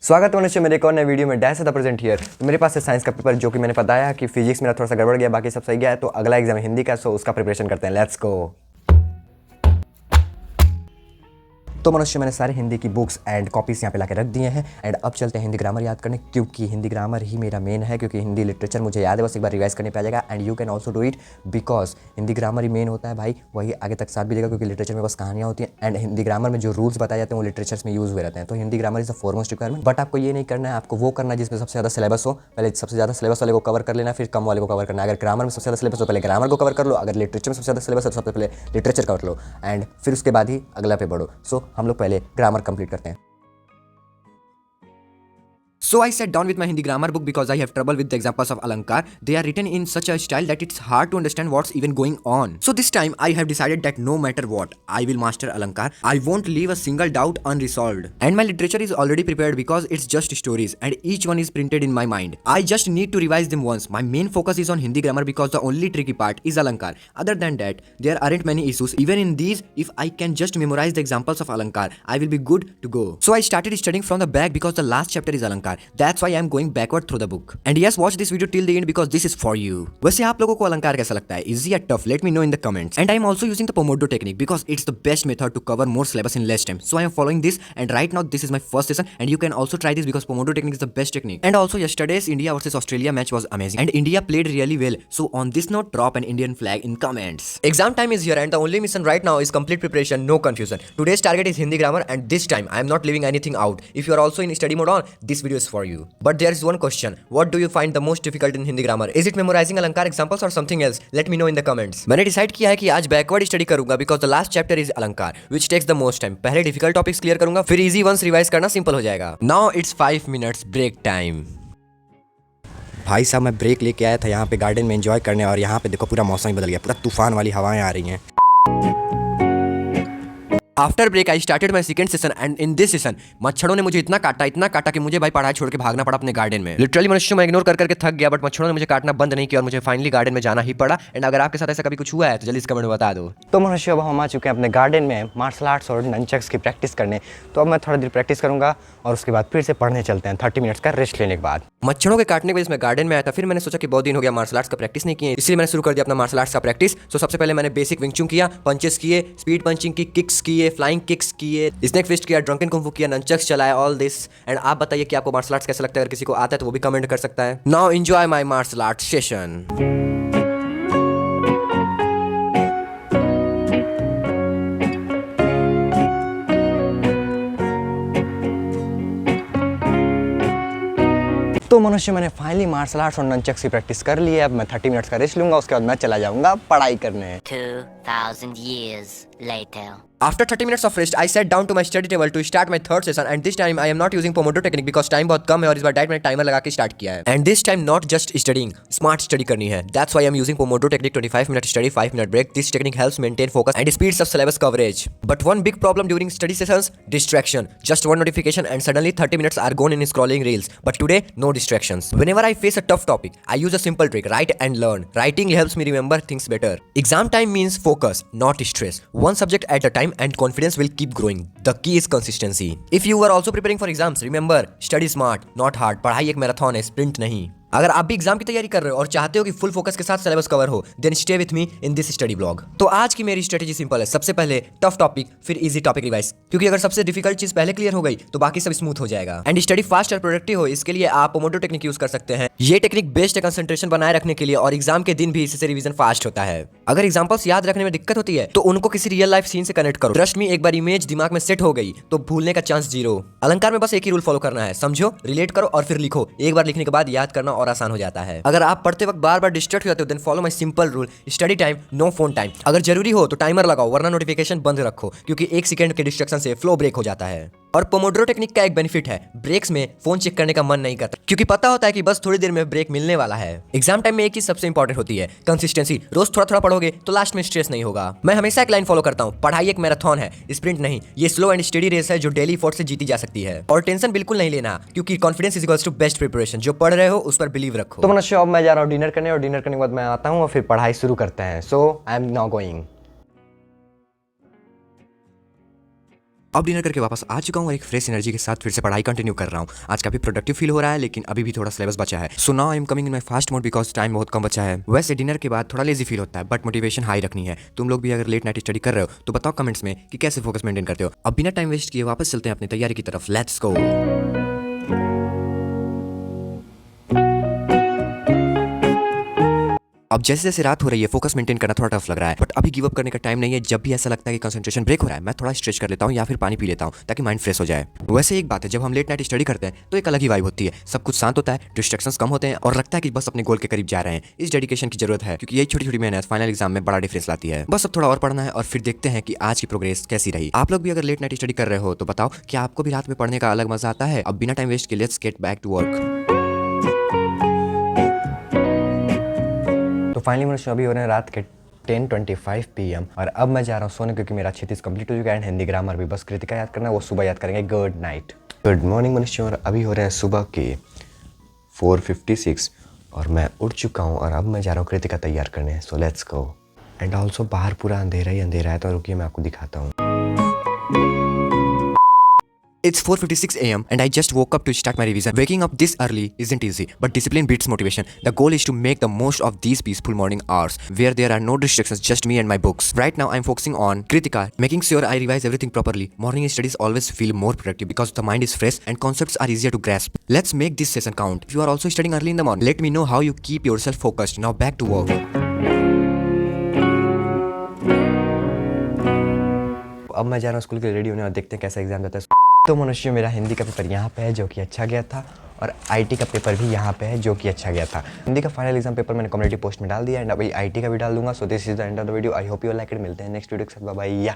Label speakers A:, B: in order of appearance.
A: स्वागत है मनुष्य मेरे एक और नए वीडियो में। Dash the present here. तो मेरे पास है साइंस का पेपर जो कि मैंने बताया कि फिजिक्स मेरा थोड़ा सा गड़बड़ गया, बाकी सब सही गया है। तो अगला एग्जाम है हिंदी का, सो उसका प्रिपरेशन करते हैं। Let's go. तो मनुष्य मैंने सारे हिंदी की बुक्स एंड कॉपीज यहाँ पे लाके रख दिए हैं एंड अब चलते हैं हिंदी ग्रामर याद करने, क्योंकि हिंदी ग्रामर ही मेरा मेन है। क्योंकि हिंदी लिटरेचर मुझे याद है, बस एक बार रिवाइज करने पे आ जाएगा and you can also do it because Hindi grammar he main होता है भाई, वही आगे तक साथ भी देगा। क्योंकि लिटरेचर में बस कहानियाँ होती हैं एंड हिंदी ग्रामर में जो रूल्स बताए जाते हैं वो लिटरेचर्स में यूज हुए रहते हैं। तो Hindi grammar is the foremost requirement. But आपको ये नहीं करना है, आपको वो करना है जिसमें सबसे ज़्यादा सिलेबस हो। पहले सबसे ज़्यादा सिलेबस वाले को कवर कर लेना, फिर कम वाले को कवर करना है। अगर ग्रामर में सबसे ज़्यादा सिलेबस हो पहले ग्रामर को कवर कर लो, अगर लिटरेचर में सबसे ज़्यादा सिलेबस हो तो सबसे पहले लिटरेचर कवर लो एंड फिर उसके बाद ही अगला पे बढ़ो। सो हम लोग पहले ग्रामर कंप्लीट करते हैं। So I sat down with my Hindi grammar book because I have trouble with the examples of Alankar. They are written in such a style that it's hard to understand what's even going on. So this time I have decided that no matter what, I will master Alankar. I won't leave a single doubt unresolved. And my literature is already prepared because it's just stories and each one is printed in my mind. I just need to revise them once. My main focus is on Hindi grammar because the only tricky part is Alankar. Other than that, there aren't many issues. Even in these, if I can just memorize the examples of Alankar, I will be good to go. So I started studying from the back because the last chapter is Alankar. That's why I am going backward through the book. And yes, watch this video till the end because this is for you. वैसे आप लोगों को अलंकार कैसा लगता है? Easy or tough? Let me know in the comments. And I am also using the Pomodoro technique because it's the best method to cover more syllabus in less time. So I am following this and right now this is my first session and you can also try this because Pomodoro technique is the best technique. And also yesterday's India versus Australia match was amazing and India played really well. So on this note, drop an Indian flag in comments. Exam time is here and the only mission right now is complete preparation, no confusion. Today's target is Hindi grammar and this time I am not leaving anything out. If you are also in study mode on, this video is for you. But there is one question. What do you find the most difficult in Hindi grammar? Is it memorizing Alankar examples or something else? Let me know in the comments. मैंने decide किया है कि आज backward study करूंगा because the last chapter is अलंकार which takes the most time. पहले difficult topics clear करूंगा, फिर इजी वंस रिवाइज करना सिंपल हो जाएगा. Now it's 5 minutes break time. भाई साहब मैं ब्रेक लेके आया था यहाँ पे गार्डन में एंजॉय करने और यहाँ पे देखो पूरा मौसम ही बदल गया, पूरा तूफान वाली हवाएं आ रही हैं. After break I started my second session and in this session मच्छरों ने मुझे इतना काटा कि मुझे भाई पढ़ाई छोड़ के भागना पड़ा अपने गार्डन में. लिटरली मनुष्य मैं इग्नोर करके थक गया बट मच्छरों ने मुझे काटना बंद नहीं किया और मुझे फाइनली गार्डन में जाना ही पड़ा. एंड अगर आपके साथ ऐसा कभी कुछ हुआ है तो जल्दी इस कमेंट में बता दो. तो मनुष्य अब हम आ चुके हैं अपने गार्डन में मार्शल आर्ट्स और नंचक्स की प्रैक्टिस करने. तो अब मैं थोड़ा देर प्रैक्टिस करूंगा और उसके बाद फिर से पढ़ने चलते हैं 30 मिनट्स का रेस्ट लेने के बाद. मच्छरों के काटने की वजह से मैं गार्डन में आया था. फिर मैंने सोचा कि बहुत दिन हो गया मार्शल आर्ट्स का प्रैक्टिस नहीं किए, इसलिए मैंने शुरू कर दिया अपना मार्शल आर्ट्स का प्रैक्टिस. तो सबसे पहले मैंने बेसिक विंग चून किया, पंचेस किए, स्पीड पंचिंग की, किक्स किए, फ्लाइंग किक्स किए, स्नेक फिस्ट किया, ड्रंकन कुंफू किया, नंचक्स चलाया, ऑल दिस. एंड आप बताइए कि आपको मार्शल आर्ट्स कैसा लगता है? अगर किसी को आता है तो वो भी कमेंट कर सकता है. Now enjoy my martial arts session. तो मनुष्य मैंने फाइनली मार्शल आर्ट्स और नंचक्स की प्रैक्टिस कर ली है. अब मैं 30 मिनट्स का रेस्ट लूंगा, उसके बाद मैं चला जाऊंगा पढ़ाई करने.
B: 2000 years later.
A: After 30 minutes of rest, I sat down to my study table to start my third session and this time I am not using Pomodoro technique because time बहुत कम है और इस बार डायरेक्ट मैंने टाइमर लगा के start किया है. And this time not just studying, smart study करनी है. That's why I am using Pomodoro technique. 25 minute study, 5 minute break. This technique helps maintain focus and speeds up syllabus coverage. But one big problem during study sessions, distraction. Just one notification and suddenly 30 minutes are gone in scrolling reels. But today, no distractions. Whenever I face a tough topic, I use a simple trick: write and learn. Writing helps me remember things better. Exam time means focus, not stress. One subject at a time and confidence will keep growing. The key is consistency. If you are also preparing for exams, remember, study smart, not hard. पढ़ाई एक marathon है, sprint नहीं. अगर आप भी exam की तैयारी कर रहे हो और चाहते हो कि फुल फोकस के साथ सिलेबस कवर हो, then stay with me in this study blog. तो आज की मेरी स्ट्रेटेजी सिंपल है. सबसे पहले टफ टॉपिक, फिर इजी टॉपिक रिवाइज, क्योंकि अगर सबसे डिफिकल्ट चीज पहले क्लियर हो गई तो बाकी सब स्मूथ हो जाएगा. एंड स्टडी फास्ट और प्रोडक्टिव हो, इसके लिए आप पोमोडोरो टेक्निक यूज कर सकते हैं. ये टेक्निक बेस्ट है कंसंट्रेशन बनाए रखने के लिए और एग्जाम के दिन भी इससे रिवीजन फास्ट होता है. अगर एग्जाम्पल्स याद रखने में दिक्कत होती है तो उनको किसी रियल लाइफ सीन से कनेक्ट करो. ट्रस्ट मी, एक बार इमेज दिमाग में सेट हो गई तो भूलने का चांस जीरो. अलंकार में बस एक ही रूल फॉलो करना है, समझो, रिलेट करो और फिर लिखो. एक बार लिखने के बाद याद करना और आसान हो जाता है. अगर आप पढ़ते वक्त बार बार डिस्ट्रैक्ट हो जाते हो then follow my simple rule: study time, no phone time. अगर जरूरी हो तो टाइमर लगाओ वरना नोटिफिकेशन बंद रखो, क्योंकि 1 सेकंड के डिस्ट्रैक्शन से फ्लो ब्रेक हो जाता है. और पोमोडोरो टेक्निक का एक बेनिफिट है, ब्रेक्स में फोन चेक करने का मन नहीं करता, क्योंकि पता होता है कि बस थोड़ी देर में ब्रेक मिलने वाला है. एग्जाम टाइम में एक चीज सबसे इंपॉर्टेंट होती है, कंसिस्टेंसी. रोज थोड़ा थोड़ा पढ़ोगे तो लास्ट में स्ट्रेस नहीं होगा. मैं हमेशा एक लाइन फॉलो करता हूँ: पढ़ाई एक मैराथन है, स्प्रिंट नहीं. ये स्लो एंड स्टेडी रेस है जो डेली एफर्ट से जीती जा सकती है. और टेंशन बिल्कुल नहीं लेना, क्योंकि confidence is equals to best preparation. जो पढ़ रहे हो उस पर बिलीव रखो. तो मनुष्य अब मैं जा रहा हूँ डिनर करने और डिनर करने के बाद मैं आता हूँ और फिर पढ़ाई शुरू करते हैं. सो आई एम नाउ गोइंग. अब डिनर करके वापस आ चुका हूँ और एक फ्रेश एनर्जी के साथ फिर से पढ़ाई कंटिन्यू कर रहा हूँ। आज काफी प्रोडक्टिव फील हो रहा है, लेकिन अभी भी थोड़ा सिलेबस बचा है। So now I am coming in my fast mode because time बहुत कम बचा है। वैसे डिनर के बाद थोड़ा लेजी फील होता है, बट मोटिवेशन हाई रखनी है। तुम लोग भी अगर लेट नाइट स्टडी कर रहे हो तो बताओ कमेंट्स में कि कैसे फोकस मेंटेन करते हो। अब बिना टाइम वेस्ट किए वापस चलते हैं अपनी तैयारी की तरफ। Let's go. अब जैसे जैसे रात हो रही है फोकस मेंटेन करना थोड़ा टफ लग रहा है, बट अभी गिव अप करने का टाइम नहीं है। जब भी ऐसा लगता है कि कंसंट्रेशन ब्रेक हो रहा है, मैं थोड़ा स्ट्रेच कर लेता हूँ या फिर पानी पी लेता हूँ ताकि माइंड फ्रेश हो जाए। वैसे एक बात है, जब हम लेट नाइट स्टडी करते हैं तो एक अलग ही वाइब होती है। सब कुछ शांत होता है, डिस्ट्रैक्शंस कम होते हैं और लगता है कि बस अपने गोल के करीब जा रहे हैं। इस डेडिकेशन की जरूरत है क्योंकि यही छोटी छोटी मेहनत फाइनल एग्जाम में बड़ा डिफरेंस लाती है। बस अब थोड़ा और पढ़ना है और फिर देखते हैं कि आज की प्रोग्रेस कैसी रही। आप लोग भी अगर लेट नाइट स्टडी कर रहे हो तो बताओ कि आपको भी रात में पढ़ने का अलग मजा आता है। अब बिना टाइम वेस्ट के let's get back to work. तो फाइनली मनुष्य अभी हो रहे हैं रात के 10:25 PM और अब मैं जा रहा हूँ सोने क्योंकि मेरा अच्छी कंप्लीट हो चुका है एंड हिंदी ग्रामर भी। बस कृतिका याद करना, वो सुबह याद करेंगे। Good night. गुड मॉर्निंग मनुष्य, और अभी हो रहे हैं सुबह के 4:56 और मैं उठ चुका हूँ और अब मैं जा रहा हूँ कृतिका तैयार करने। So let's go. And also बाहर पूरा अंधेरा ही अंधेरा है, तो रुकिए मैं आपको दिखाता हूँ। It's 4:56 AM and I just woke up to start my revision. Waking up this early isn't easy, but discipline beats motivation. The goal is to make the most of these peaceful morning hours where there are no distractions, just me and my books. Right now I'm focusing on Kritika, making sure I revise everything properly. Morning studies always feel more productive because the mind is fresh and concepts are easier to grasp. Let's make this session count. If you are also studying early in the morning, let me know how you keep yourself focused. Now back to work. अब मैं जा रहा हूँ school के लिए ready होने और देखते हैं कैसा एग्जाम जाता है। तो मनुष्य, मेरा हिंदी का पेपर यहाँ पे है जो कि अच्छा गया था और आईटी का पेपर भी यहाँ पे है जो कि अच्छा गया था। हिंदी का फाइनल एग्जाम पेपर मैंने कम्युनिटी पोस्ट में डाल दिया एंड अभी आईटी का भी डाल दूंगा। So this is the end of the video. I hope you like it. मिलते हैं नेक्स्ट वीडियो के साथ। Bye bye.